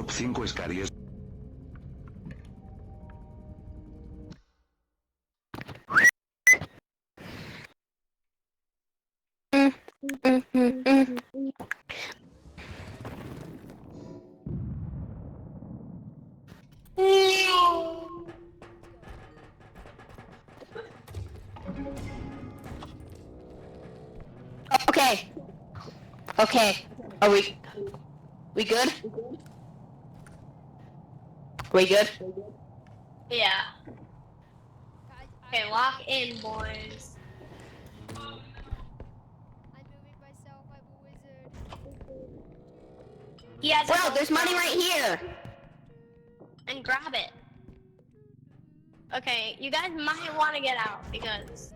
Top 5 escaries. Okay. Okay. Are we good? We good? Yeah. Okay, lock in, boys. I'm moving myself. I'm a wizard. He has a Bro, gold there's money crown. right here. And grab it. Okay, you guys might want to get out because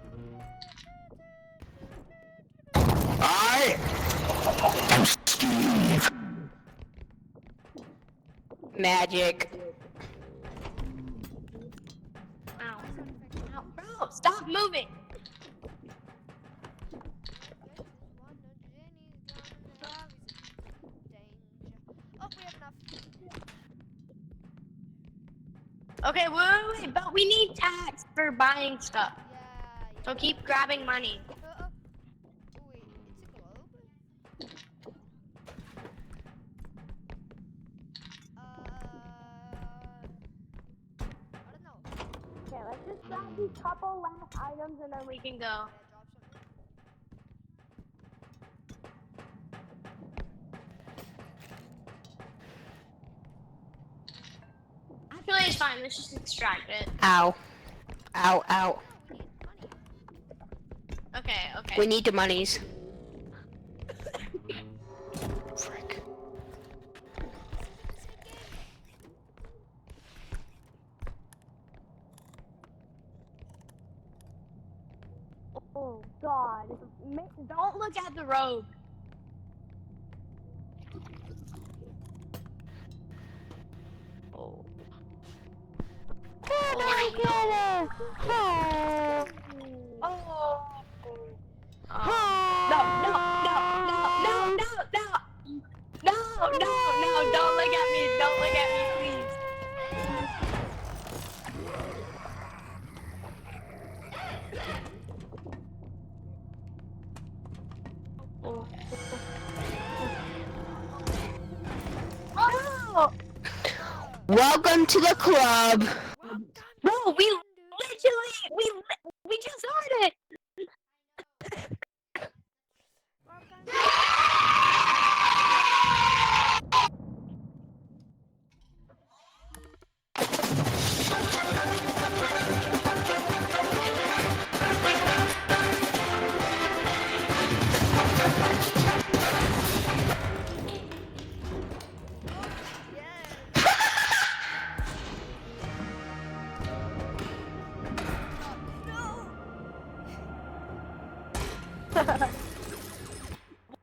I am Steve. Magic. ow. Ow, bro, stop moving. Oh, we have enough. Okay, wait, but we need tax for buying stuff. Yeah. So keep grabbing money. Oh, wait, it's a globe? I don't know. Okay, let's just grab these couple last items and then we can go. Can I drop something? Actually, it's fine. Let's just extract it. Ow. Ow, ow. No, we need money. Okay. We need the monies. Frick. Oh God! Don't look at the road. Oh. Can I get it? Oh. Oh. No, don't look at me, please. Oh. Welcome to the club. Bro, we just started.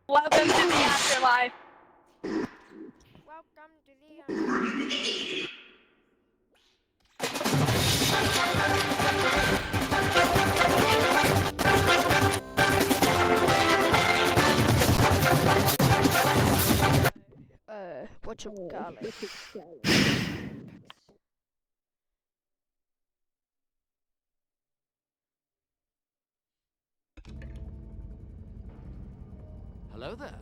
Welcome to the afterlife. Welcome to the what you call it? Hello there.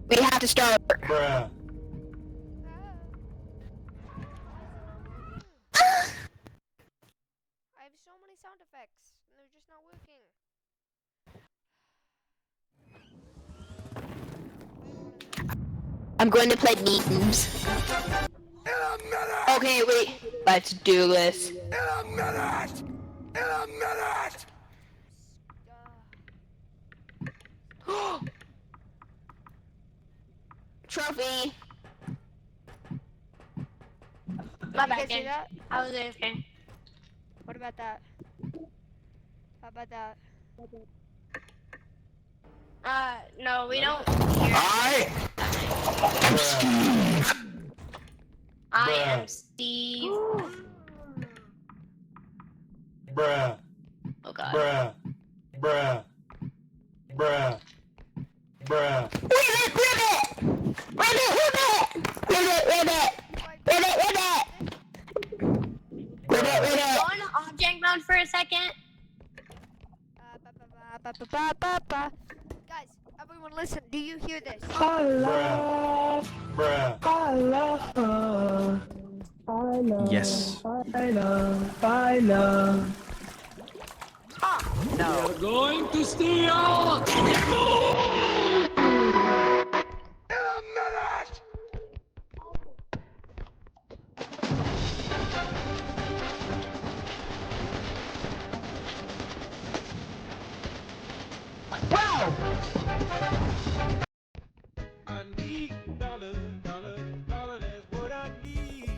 We have to start. Bruh. I have so many sound effects, and they're just not working. I'm going to play memes. In a minute! Okay, wait. Let's do this. In a minute! In a minute! Trophy. My You bad, guys see gang. that? I was AFK. What about that? How about that? No, we don't hear. I am Steve. I am Steve. Bruh. Oh God. Bruh. Bruh. Bruh. Bruh. Ribbit! Ribbit! Ribbit! Ribbit! Ribbit, ribbit, ribbit, ribbit, ribbit, Go ribbit. into object mode for a second. Guys, everyone listen. Do you hear this? Bruh. Yes. We're going to steal! In a minute! I need dollars, dollars, dollars, that's what I need.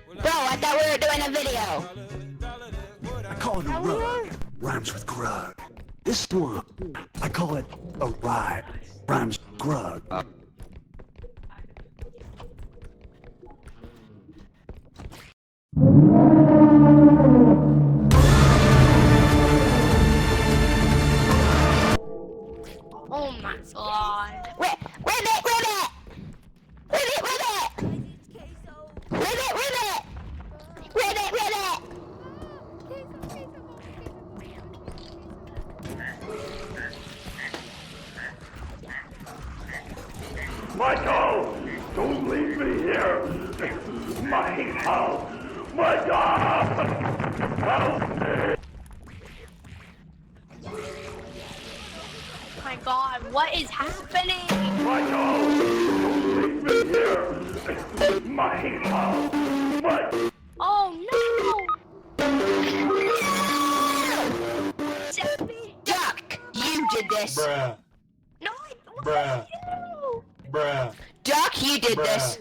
Bro, I thought we were doing a video. I call it a rug. Rhymes with grug. This one, I call it a ride. Rhymes with grug. Oh my god. Ribbit, ribbit, ribbit, ribbit, ribbit, ribbit, ribbit, ribbit. Michael! Don't leave me here! Michael! Michael! Help me! Oh my god, what is happening? Michael! Don't leave me here! Michael! Michael! Oh no! Jeffy! Duck, you did this. Bruh. No, what Bruh. did you? Bruh. Duck, you did this.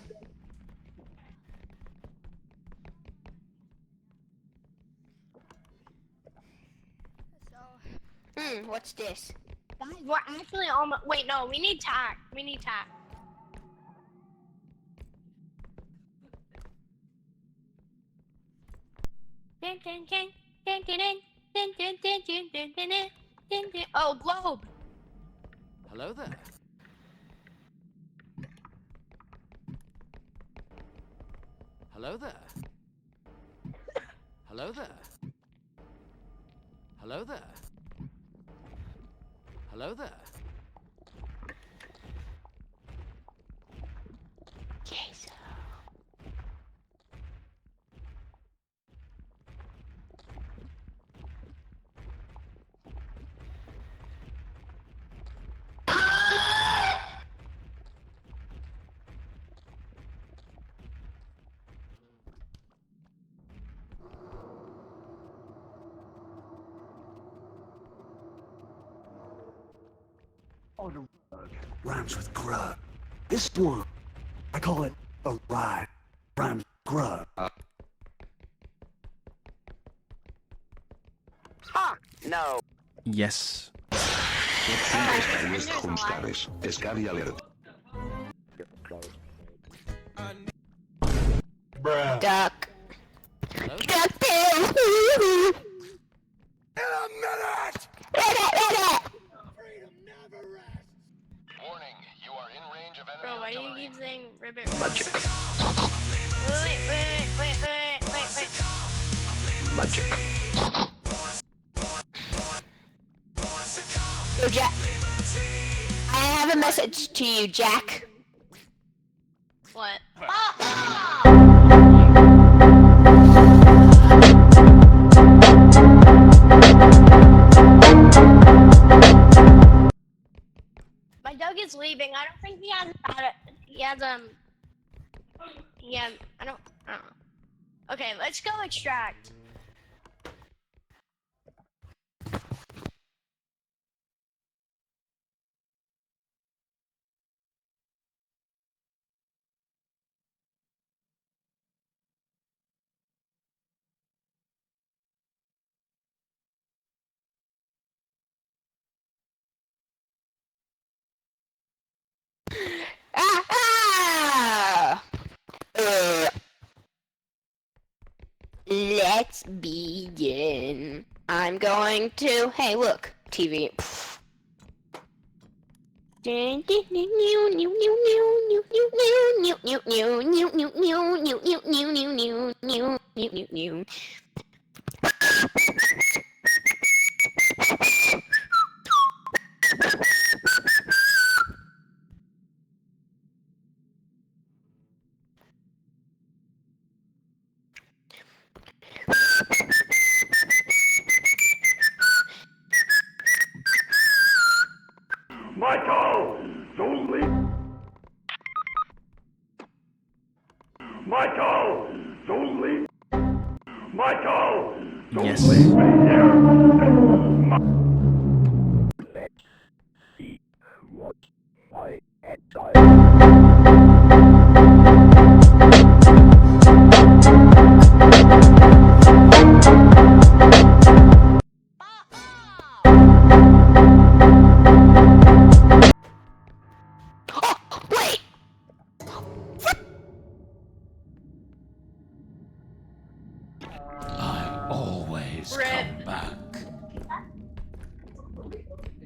What's this? Guys, we're actually almost. Wait, no, we need tack. We need tack. Oh, globe. Hello there. Hello there. Hello there. Hello there. Hello there. Queso. On a rug. Rhymes with grug. This one, I call it a ride. Rhymes with grug. Yes. Jest Homestares. Scary alert. Bruh. Duck. Hello there. Duck tails. In a minute! Ribbit, ribbit. Freedom never rests! Warning, you are in range of enemy Bro, why do you artillery. keep saying ribbit? Wait. Yo, Jack. I have a message to you, Jack. What? My dog is leaving. I don't think he has. Yeah, I don't know. Okay, let's go extract. Ah, ah! Let's begin. I'm going to. Hey, look, TV. Michael, don't leave. Michael, don't leave. Michael, don't Yes. leave me here. Wait! I always Rip. come back.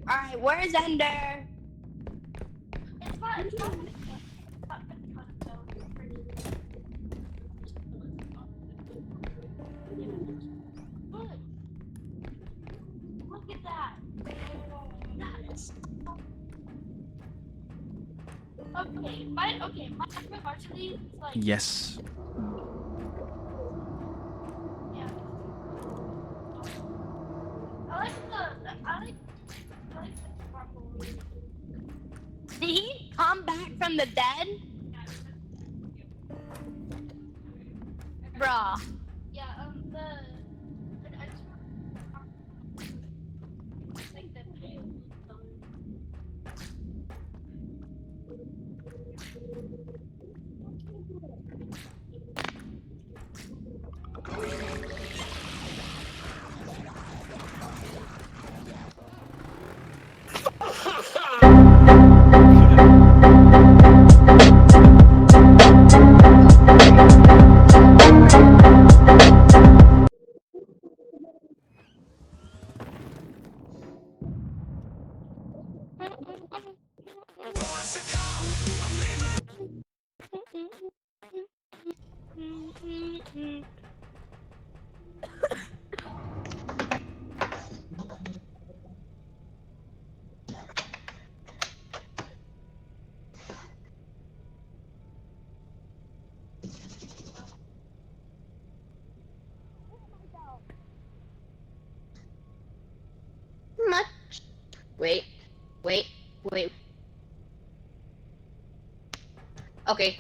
Alright, where's Ender? Yes. Did he come back from the dead? Bruh. Much. Wait. Wait. Wait. Okay.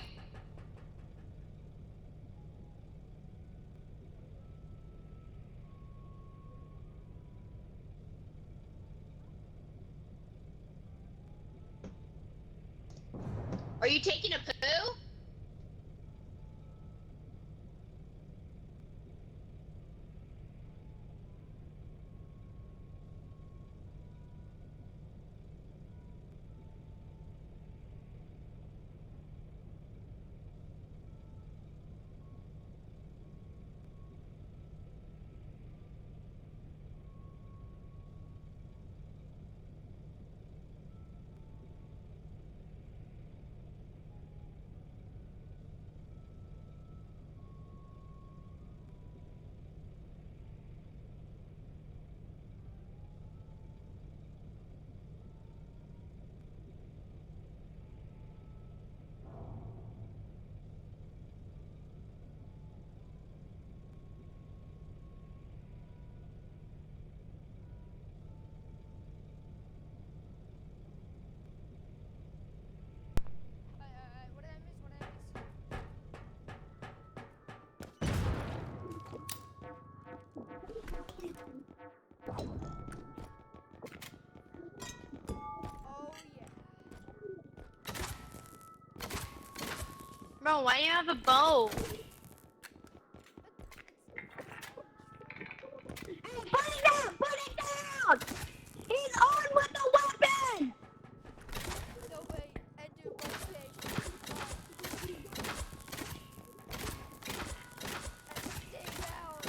Are you taking a poo? What did I miss? What did I miss? Oh yeah. Bro, why do you have a bow? Put it down! Put it down! He's on with the weapon! No way. Enter rotation. Stay down.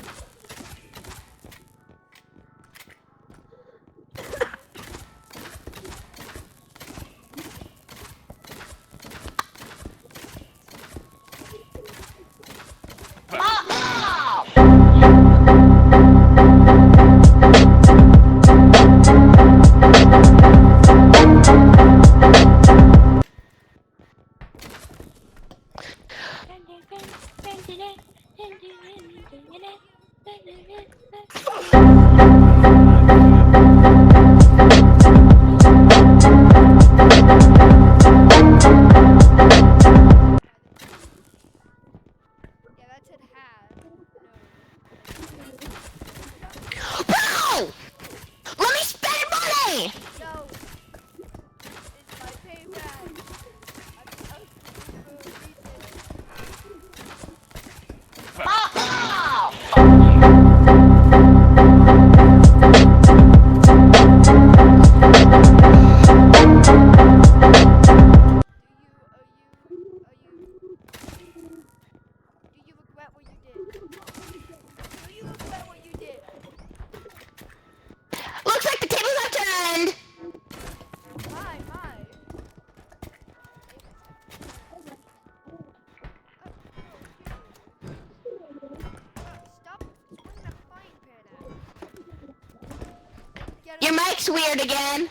Your mic's weird again.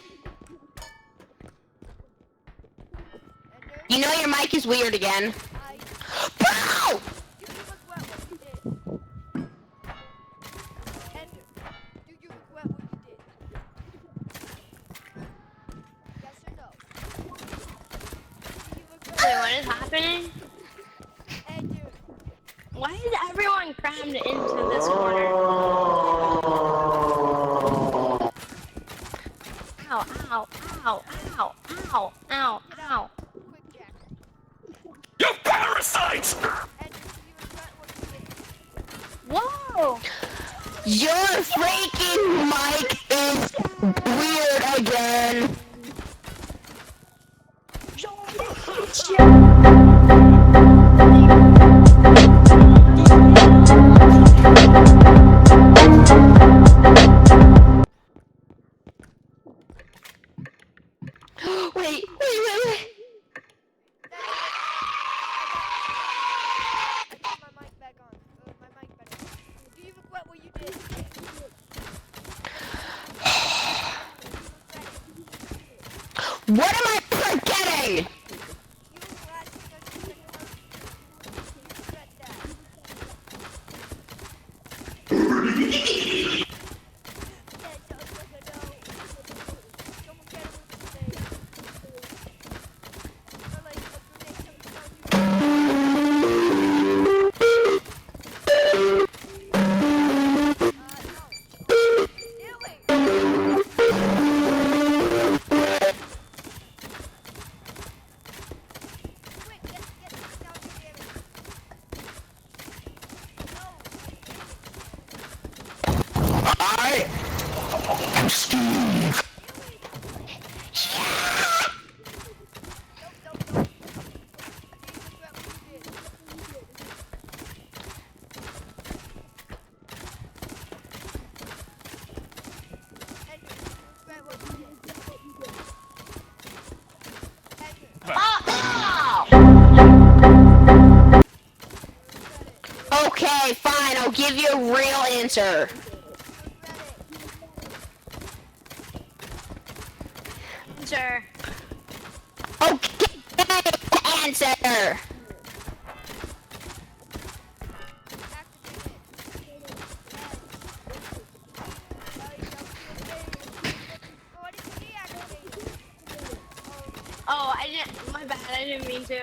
Ender, You know your mic is weird again. I Bro! do you regret what you did? Ender, do you regret what you did? Yes or no? Do you regret Wait, what is happening? Ender, Why is everyone crammed into this corner? Ow, ow, ow, ow, ow, ow, get ow. out. Quick, Jack. You parasites! Ender, do you regret what you did? Whoa! Your freaking mic is weird again. Wait. That's it. I got my mic back on. My mic back on. Do you regret what you did? What am I forgetting? You blasting us in the car. You regret that. That sounds like a no. Someone get him with the grenade. Or like a grenade coming down no. Really? Quick, get down to damage. No. I am Steve. Nope. Do you regret what you did? Ender, do you regret what you did? Ender, regret it. Okay, fine. I'll give you a real answer. Sure. Okay, answer. Oh, I didn't. My bad. I didn't mean to.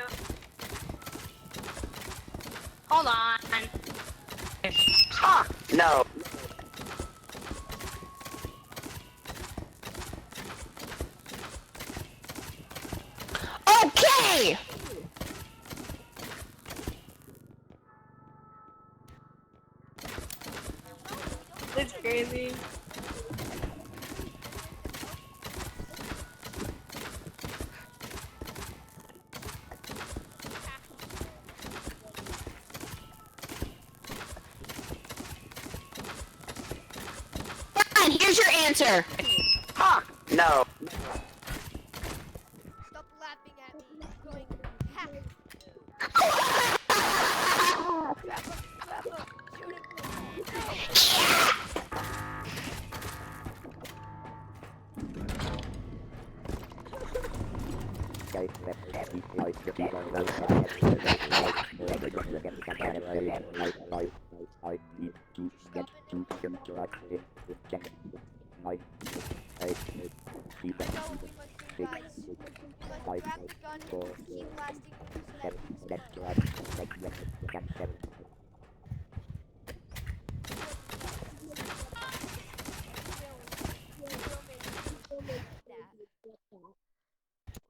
Hold on. No. Okay. It's crazy. Fine, here's your answer. No. Stop laughing at me. Going, ha. Grab him. Shoot him. No, we must do, guys. We must grab the gun and keep blasting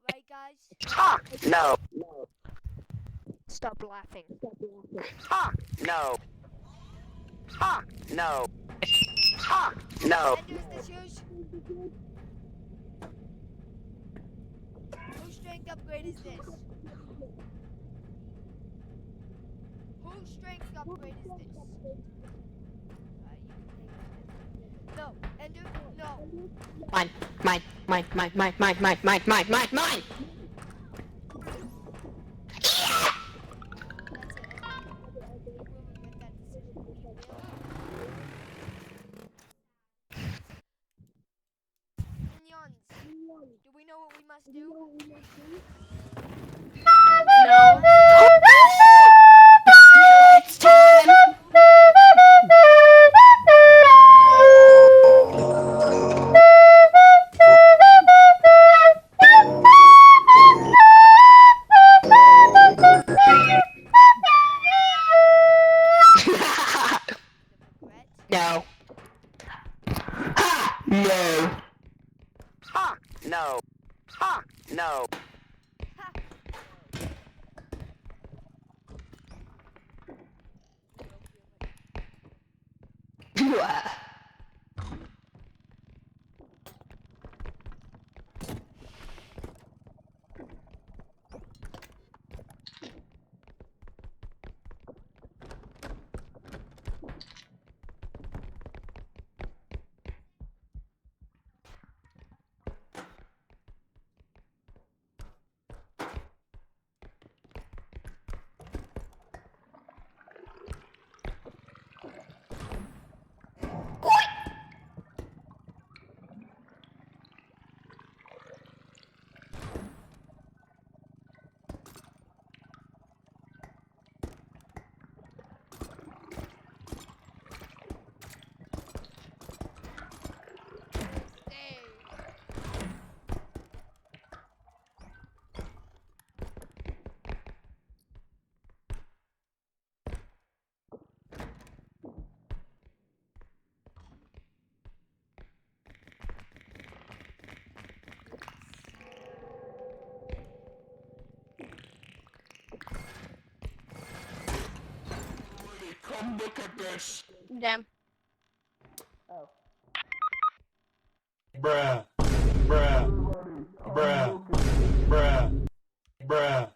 right, guys? No. Stop laughing. No. No. No. Ender, is this yours? Whose strength upgrade is this? Whose strength upgrade is this? You can take this. No, Ender, no. Mine. That's it, Ender. You will regret that decision. You will. must do? No. It's time. Regret? No. Ha! No. Ha! No. Ha! No. Ha! Stay. Come look at this. Damn. Bruh. Bruh. Bruh. Bruh. Bruh.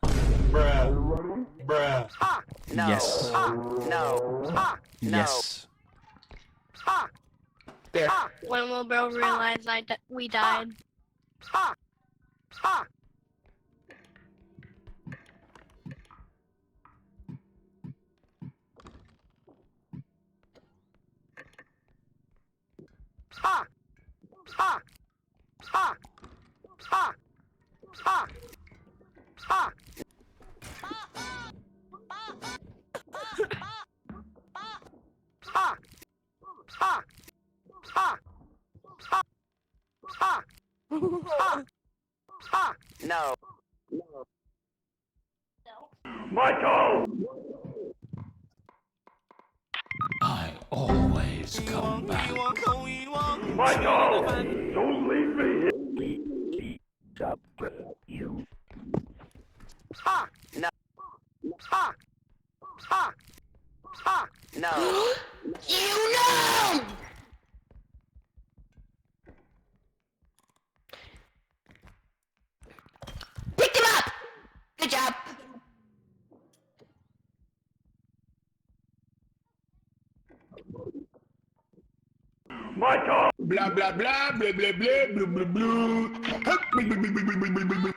Bruh. Bruh. Ha! No. Yes. Ha! No. Ha! No. Yes. Ha! There. Ha! When will Bro realize we died? Ha! Ha! Ha! Ha! Ha! Ha! Ha! Ha! Ha! Ha! Ha! Ha! Ha! Ha! No. Michael! I always come back. Michael! Don't leave me here. Ha! No. Ha! Ha! Ha! No. You know! Picked him up! Good job. Michael! Blah blah blah blah blah blah blah blah blah. Hup, blah, blah, blah, blah, blah, blah, blah, blah, blah.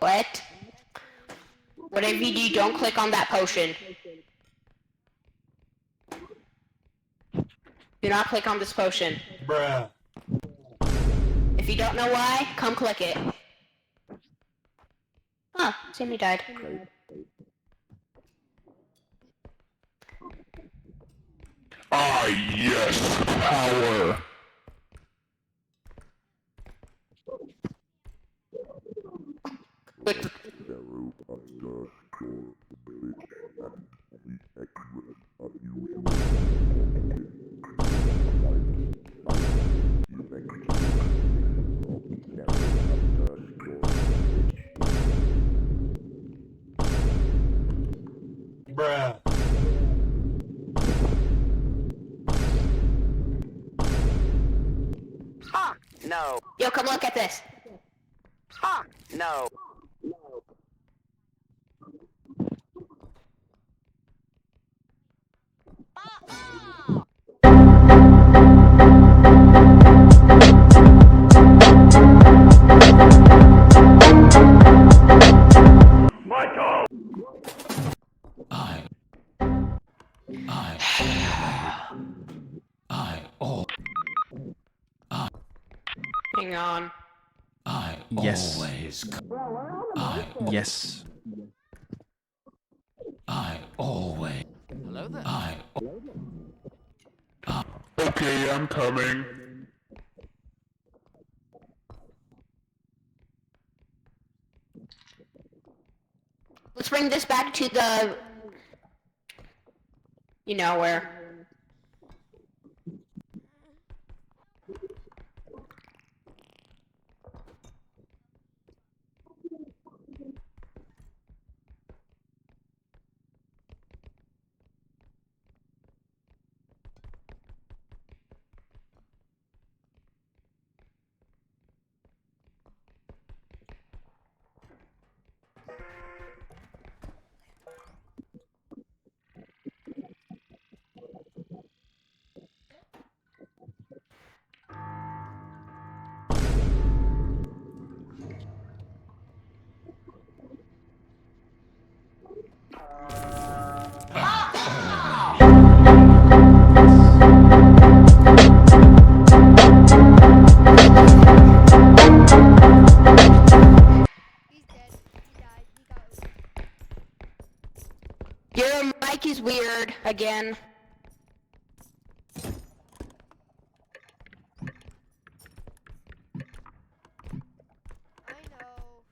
What? Whatever you do, don't click on that potion. Do not click on this potion. Bruh. If you don't know why, come click it. Huh, Sammy died. Ah, yes, power. Click the- Bruh. Ha! No. Yo, come look at this. Ha! No. on. Yes. Always. Yes. I always. Hello there. Okay, I'm coming. Let's bring this back to the... You know where. He's dead. He died. He got owned. Your mic is weird again. I know.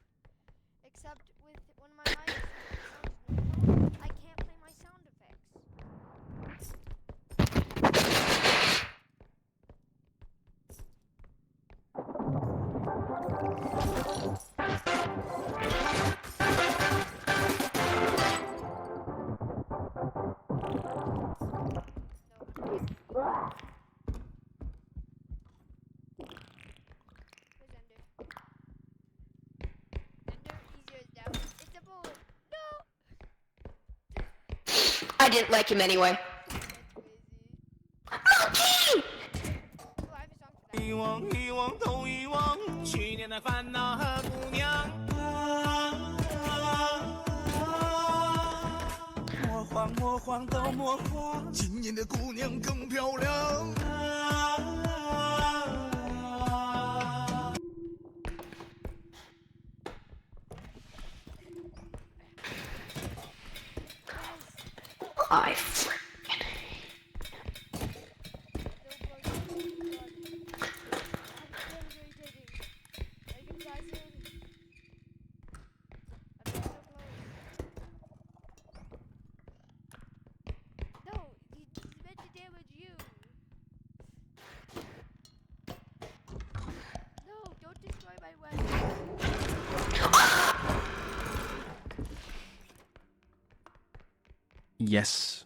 Except with when my mic sounds normal, I can't play my sound effects. No. Where's Ender? Ender, easier is down. It's a bullet. No! I didn't like him anyway. That's crazy. Oh, I have a song for that. 遗忘，遗忘都遗忘，去年的烦恼和姑娘。魔幻魔幻都魔幻，今年的姑娘更漂亮。I freaking... No, he's meant to damage you. No, don't destroy my weapon. Yes.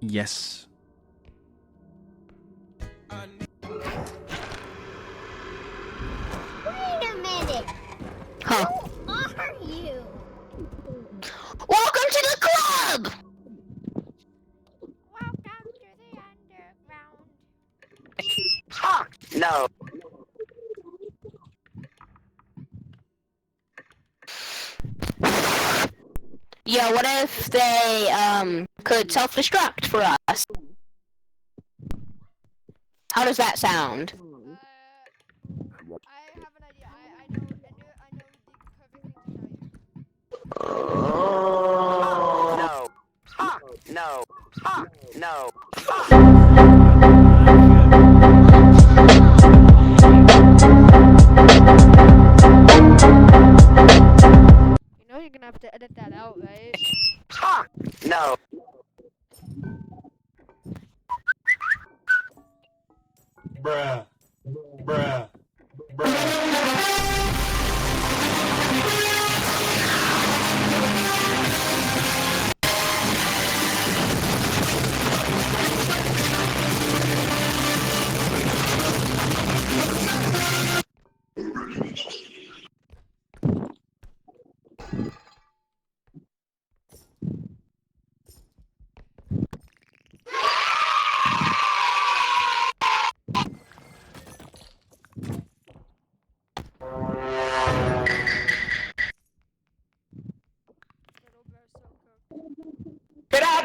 Yes. Wait a minute. Huh. Who are you? Welcome to the club! Welcome to the underground. Ha! No. Yeah, what if they, could self-destruct for us? How does that sound? I have an idea. I know, Ender, I know the perfect thing to tell you. No. Ha! No. Ha! No. You know you're gonna have to edit that out, right? Ha! No. Bruh. Bruh. Bruh.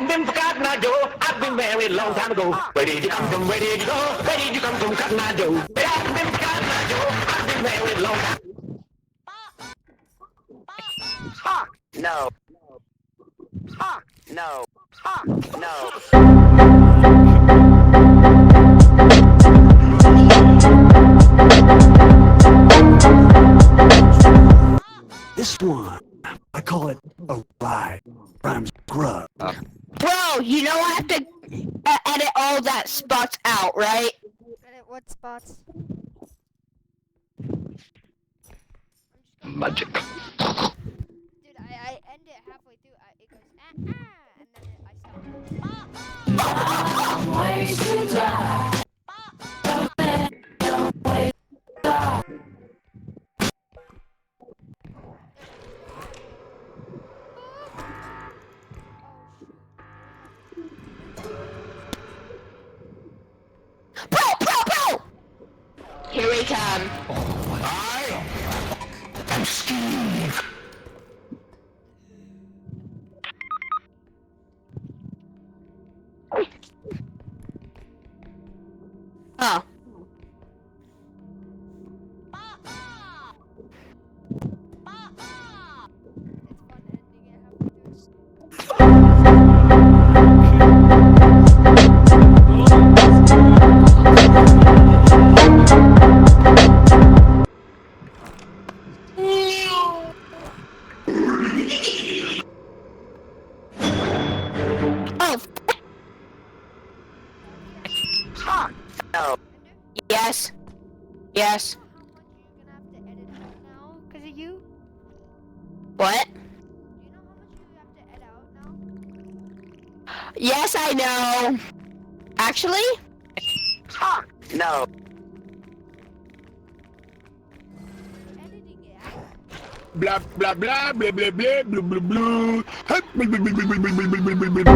I've been from Cotton Eye Joe. I've been married a long time ago. Where did you come from? Where did you go? Where did you come from, Cotton Eye Joe? I've been from Cotton Eye Joe. I've been married a long time. Ha! No. Ha! No. Ha! No. This one, I call it a ride. Rhymes with grub. Bro, you know I have to edit all that spots out, right? Edit what spots? Magic. Dude, I end it halfway through. It goes and then I stop. Bro! Here we come. I'm Steve. Oh. It's fun ending it halfway through. Oh, Ha! No. yes. Yes. How much you're gonna have to edit out now because of you? What? Do you know how much you have to edit out now? Yes, I know. Actually? Ha! No. You're editing it out. Blah blah blah blah blah blah blah blah blah. Hup, blah, blah, blah, blah, blah, blah, blah, blah, blah.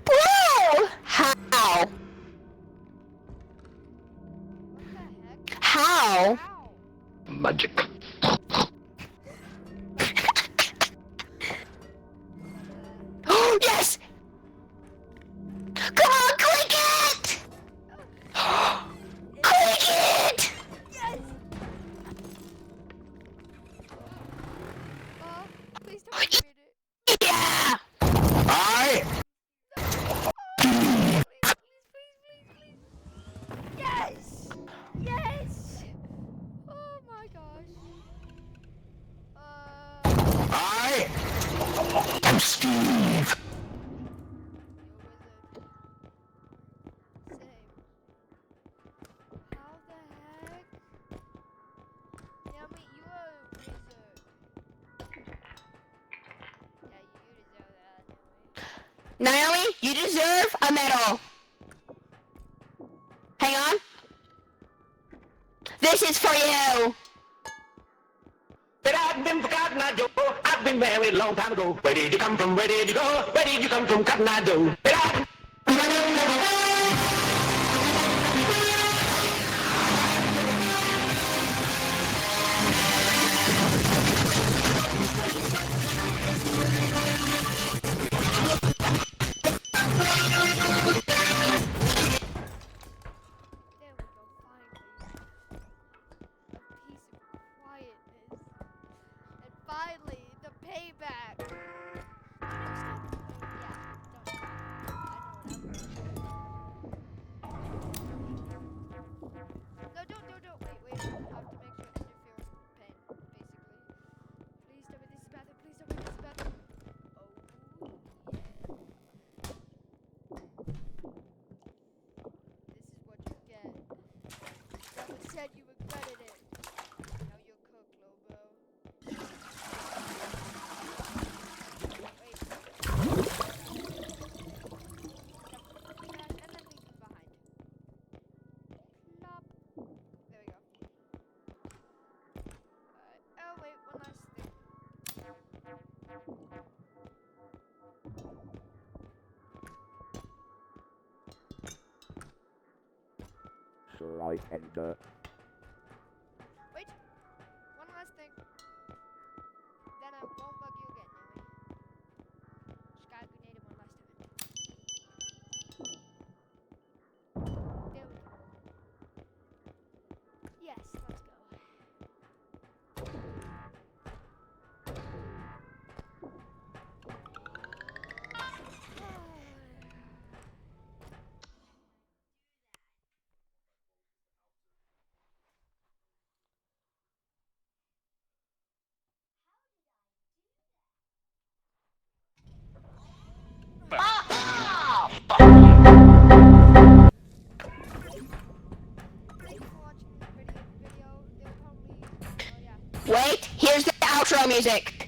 Bro! How? How? Magic. Yes! Come on, click it! Click it! Please don't read it. Yeah! Yes! Yes! Oh my gosh. I'm Steve. Same. How the heck? Yummy, you are a wizard. Yeah, you deserve that. Naomi, you deserve a medal. Hang on. This is for you. But I've been from Cotton Eye Joe. I've been married a long time ago. Where did you come from? Where did you go? Where did you come from, Cotton Eye Joe? But I've There we go, finally. A piece of quietness. And finally, the payback. Yeah, right-hander. Wait. One last thing. Then I won't bug you again, Yui. Just gotta grenade him one last time. There we go. Yes, let's go. Thank you for watching this video. They'll probably, yeah. Wait, here's the outro music.